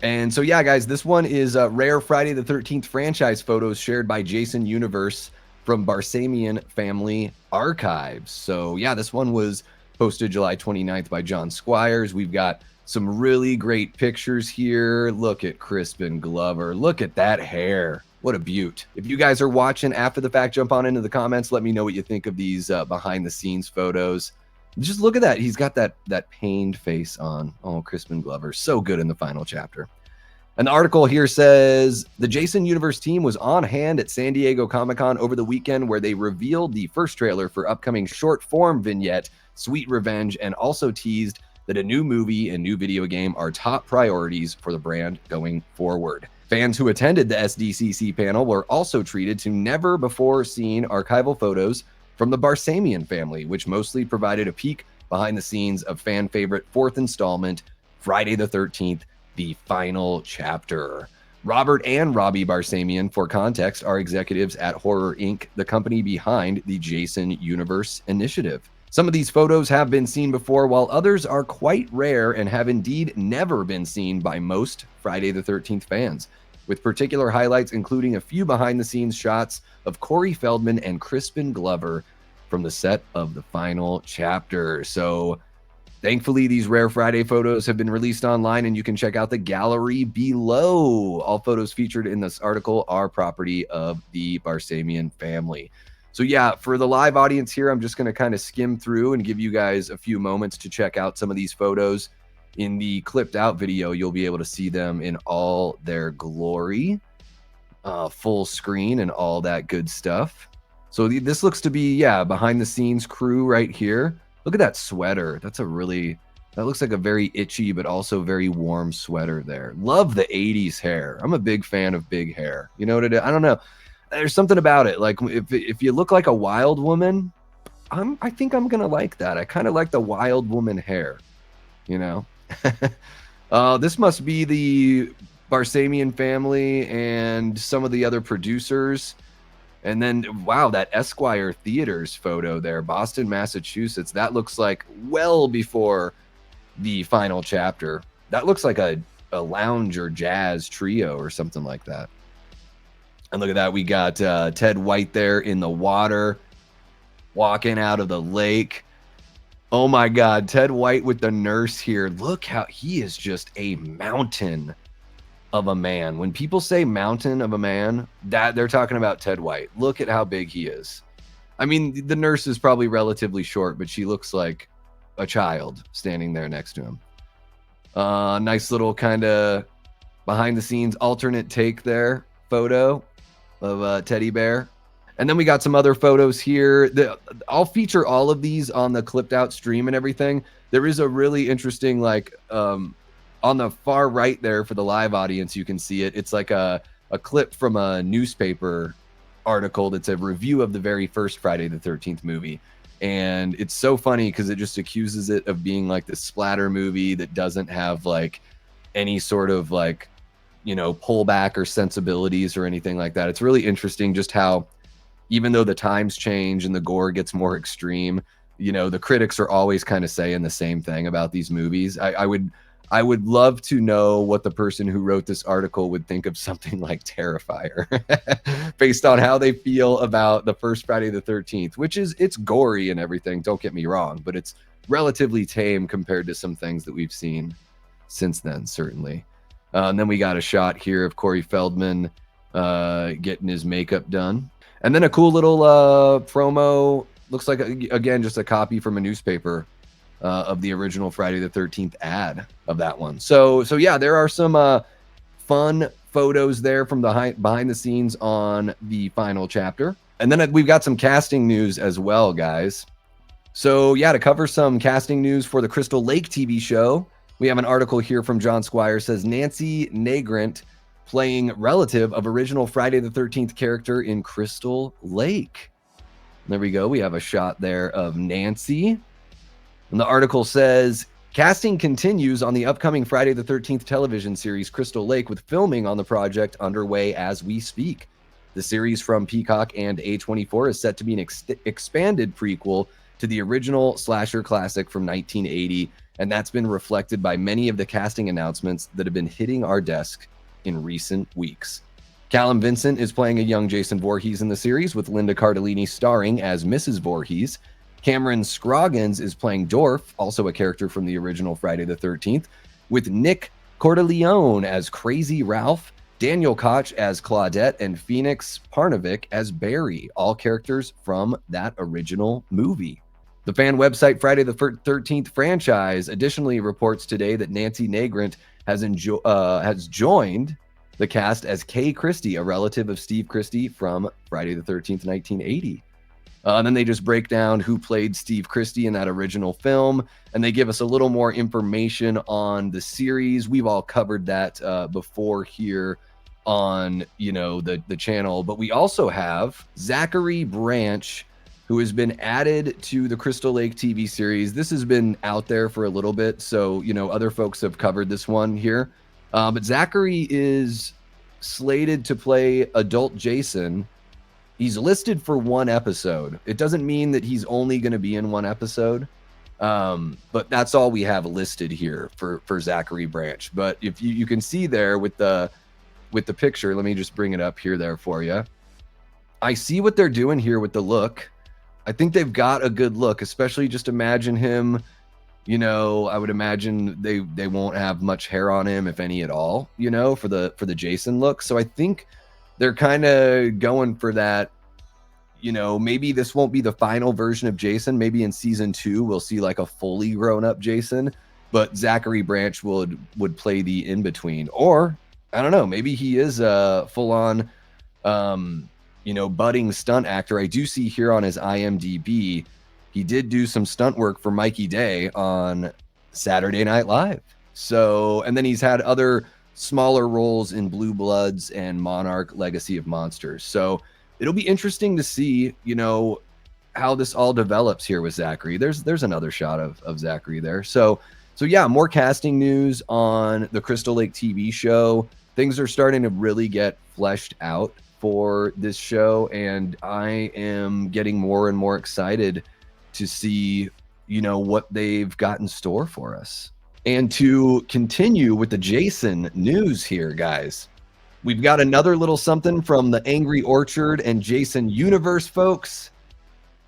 And so, yeah, guys, this one is rare Friday the 13th franchise photos shared by Jason Universe from Barsamian Family Archives. So, yeah, this one was posted July 29th by John Squires. We've got some really great pictures here. Look at Crispin Glover. Look at that hair. What a beaut. If you guys are watching after the fact, jump on into the comments. Let me know what you think of these behind the scenes photos. Just look at that. He's got that pained face on. Oh, Crispin Glover. So good in the final chapter. And the article here says the Jason Universe team was on hand at San Diego Comic-Con over the weekend, where they revealed the first trailer for upcoming short form vignette Sweet Revenge, and also teased that a new movie and new video game are top priorities for the brand going forward. Fans who attended the SDCC panel were also treated to never before seen archival photos from the Barsamian family, which mostly provided a peek behind the scenes of fan favorite fourth installment, Friday the 13th, the final chapter. Robert and Robbie Barsamian, for context, are executives at Horror Inc., the company behind the Jason Universe initiative. Some of these photos have been seen before, while others are quite rare and have indeed never been seen by most Friday the 13th fans, with particular highlights including a few behind-the-scenes shots of Corey Feldman and Crispin Glover from the set of the final chapter. So thankfully, these rare Friday photos have been released online, and you can check out the gallery below. All photos featured in this article are property of the Barsamian family. So yeah, for the live audience here, I'm just going to kind of skim through and give you guys a few moments to check out some of these photos. In the clipped out video, you'll be able to see them in all their glory, full screen and all that good stuff. So this looks to be, yeah, behind the scenes crew right here. Look at that sweater. That looks like a very itchy but also very warm sweater there. Love the 80s hair. I'm a big fan of big hair. You know what it is? I don't know. There's something about it. Like if you look like a wild woman, I think I'm gonna like that. I kind of like the wild woman hair, you know. This must be the Barsamian family and some of the other producers. And then, wow, that Esquire Theaters photo there, Boston, Massachusetts. That looks like well before the final chapter. That looks like a lounge or jazz trio or something like that. And look at that. We got Ted White there in the water, walking out of the lake. Oh, my God. Ted White with the nurse here. Look how he is just a mountain of a man. When people say mountain of a man, that they're talking about Ted White. Look at how big he is. I mean, the nurse is probably relatively short, but she looks like a child standing there next to him. Nice little kind of behind the scenes alternate take there photo of Teddy Bear. And then we got some other photos here. I'll feature all of these on the clipped out stream and everything. There is a really interesting, like, on the far right there for the live audience, you can see it. It's like a clip from a newspaper article that's a review of the very first Friday the 13th movie. And it's so funny because it just accuses it of being like this splatter movie that doesn't have like any sort of like, you know, pullback or sensibilities or anything like that. It's really interesting just how, even though the times change and the gore gets more extreme, you know, the critics are always kind of saying the same thing about these movies. I would love to know what the person who wrote this article would think of something like Terrifier based on how they feel about the first Friday the 13th, which is, it's gory and everything, don't get me wrong, but it's relatively tame compared to some things that we've seen since then, certainly. And then we got a shot here of Corey Feldman getting his makeup done. And then a cool little promo. Looks like, again, just a copy from a newspaper of the original Friday the 13th ad of that one. So yeah, there are some fun photos there from the behind the scenes on the final chapter. And then we've got some casting news as well, guys. So yeah, to cover some casting news for the Crystal Lake TV show, we have an article here from John Squire. Says Nancy Nagrant playing relative of original Friday the 13th character in Crystal Lake. There we go. We have a shot there of Nancy. And the article says, casting continues on the upcoming Friday the 13th television series Crystal Lake, with filming on the project underway as we speak. The series from Peacock and A24 is set to be an expanded prequel to the original slasher classic from 1980, and that's been reflected by many of the casting announcements that have been hitting our desk in recent weeks. Callum Vincent is playing a young Jason Voorhees in the series, with Linda Cardellini starring as Mrs. Voorhees. Cameron Scroggins is playing Dorf, also a character from the original Friday the 13th, with Nick Cordelleone as Crazy Ralph, Daniel Koch as Claudette, and Phoenix Parnevik as Barry, all characters from that original movie. The fan website Friday the 13th franchise additionally reports today that Nancy Nagrant has joined the cast as Kay Christie, a relative of Steve Christie from Friday the 13th, 1980. And then they just break down who played Steve Christie in that original film, and they give us a little more information on the series. We've all covered that before here on, the channel. But we also have Zachary Branch, who has been added to the Crystal Lake TV series. This has been out there for a little bit, so, other folks have covered this one here. But Zachary is slated to play adult Jason. He's listed for one episode. It doesn't mean that he's only going to be in one episode, but that's all we have listed here for Zachary Branch. But if you can see there with the picture, let me just bring it up here there for you. I see what they're doing here with the look. I think they've got a good look, especially just imagine him. I would imagine they won't have much hair on him, if any at all, for the Jason look. So I think they're kind of going for that. Maybe this won't be the final version of Jason. Maybe in season 2 we'll see like a fully grown up Jason, but Zachary Branch would play the in between. Or I don't know, maybe he is a full on budding stunt actor. I do see here on his IMDb he did do some stunt work for Mikey Day on Saturday Night Live. So, and then he's had other smaller roles in Blue Bloods and Monarch Legacy of Monsters. So it'll be interesting to see, how this all develops here with Zachary. There's another shot of Zachary there. So yeah, more casting news on the Crystal Lake TV show. Things are starting to really get fleshed out for this show, and I am getting more and more excited to see, what they've got in store for us. And to continue with the Jason news here, guys, we've got another little something from the Angry Orchard and Jason Universe folks.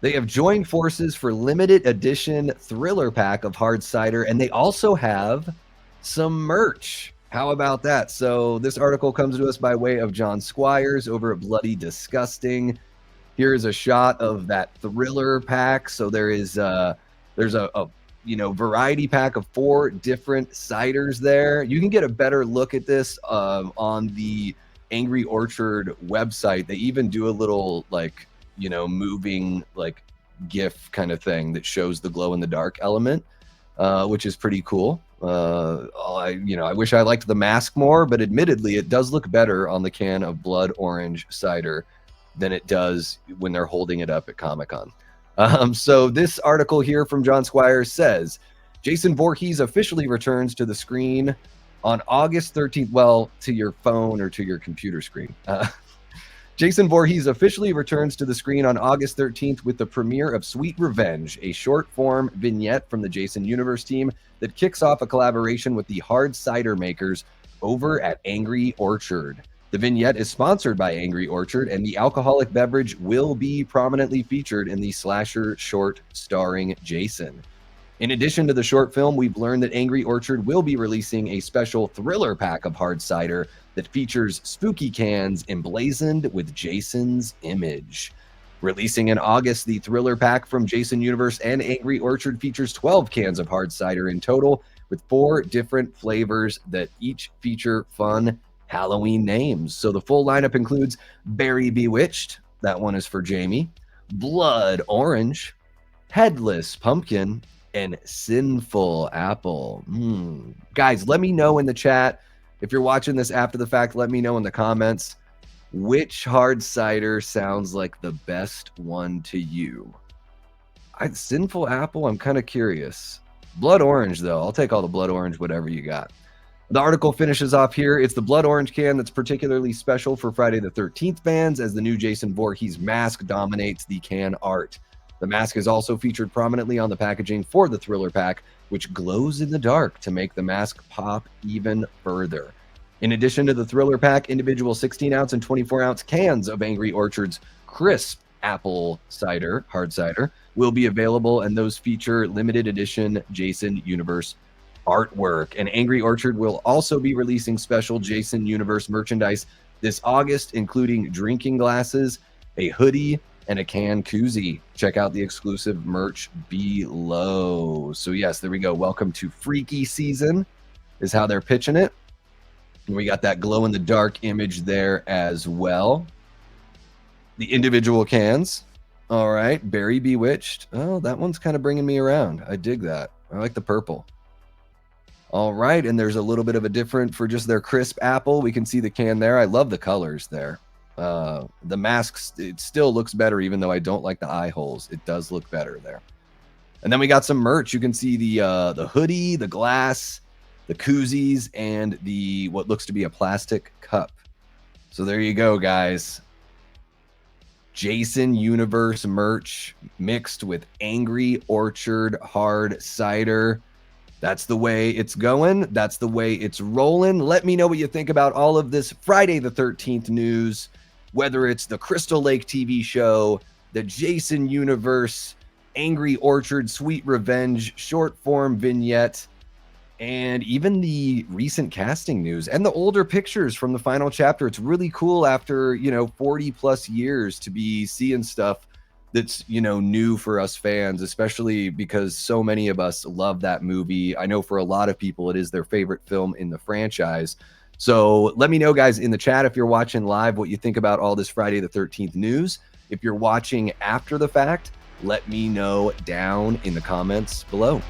They have joined forces for limited edition thriller pack of hard cider, and they also have some merch. How about that? So this article comes to us by way of John Squires over at Bloody Disgusting. Here is a shot of that thriller pack. So there's a variety pack of 4 different ciders there. You can get a better look at this on the Angry Orchard website. They even do a little moving GIF kind of thing that shows the glow in the dark element, which is pretty cool. I wish I liked the mask more, but admittedly it does look better on the can of Blood Orange cider than it does when they're holding it up at Comic-Con. So this article here from John Squires says, Jason Voorhees officially returns to the screen on August 13th. Well, to your phone or to your computer screen. Jason Voorhees officially returns to the screen on August 13th with the premiere of Sweet Revenge, a short-form vignette from the Jason Universe team that kicks off a collaboration with the hard cider makers over at Angry Orchard. The vignette is sponsored by Angry Orchard, and the alcoholic beverage will be prominently featured in the slasher short starring Jason. In addition to the short film, we've learned that Angry Orchard will be releasing a special thriller pack of hard cider that features spooky cans emblazoned with Jason's image. Releasing in August, the thriller pack from Jason Universe and Angry Orchard features 12 cans of hard cider in total, with 4 different flavors that each feature fun Halloween names. So the full lineup includes Berry Bewitched, that one is for Jamie, Blood Orange, Headless Pumpkin, and Sinful Apple. Guys, let me know in the chat. If you're watching this after the fact, let me know in the comments which hard cider sounds like the best one to you. Sinful Apple, I'm kind of curious. Blood Orange, though. I'll take all the Blood Orange, whatever you got. The article finishes off here. It's the Blood Orange can that's particularly special for Friday the 13th fans, as the new Jason Voorhees mask dominates the can art. The mask is also featured prominently on the packaging for the Thriller pack, which glows in the dark to make the mask pop even further. In addition to the Thriller pack, individual 16-ounce and 24-ounce cans of Angry Orchard's crisp apple cider, hard cider, will be available, and those feature limited edition Jason Universe artwork. And Angry Orchard will also be releasing special Jason Universe merchandise this August, including drinking glasses, a hoodie, and a can koozie. Check out the exclusive merch below. So yes, there we go. Welcome to Freaky Season is how they're pitching it. And we got that glow in the dark image there as well. The individual cans. All right, Berry Bewitched. Oh, that one's kind of bringing me around. I dig that. I like the purple. All right, and there's a little bit of a different for just their crisp apple. We can see the can there. I love the colors there. The masks, it still looks better, even though I don't like the eye holes. It does look better there. And then we got some merch. You can see the hoodie, the glass, the koozies, and the what looks to be a plastic cup. So there you go, guys. Jason Universe merch mixed with Angry Orchard hard cider. That's the way it's going. That's the way it's rolling. Let me know what you think about all of this Friday the 13th news, whether it's the Crystal Lake TV show, the Jason Universe, Angry Orchard, Sweet Revenge, short form vignette, and even the recent casting news and the older pictures from the final chapter. It's really cool after, 40 plus years to be seeing stuff that's, new for us fans, especially because so many of us love that movie. I know for a lot of people, it is their favorite film in the franchise. So let me know, guys, in the chat, if you're watching live, what you think about all this Friday the 13th news. If you're watching after the fact, let me know down in the comments below.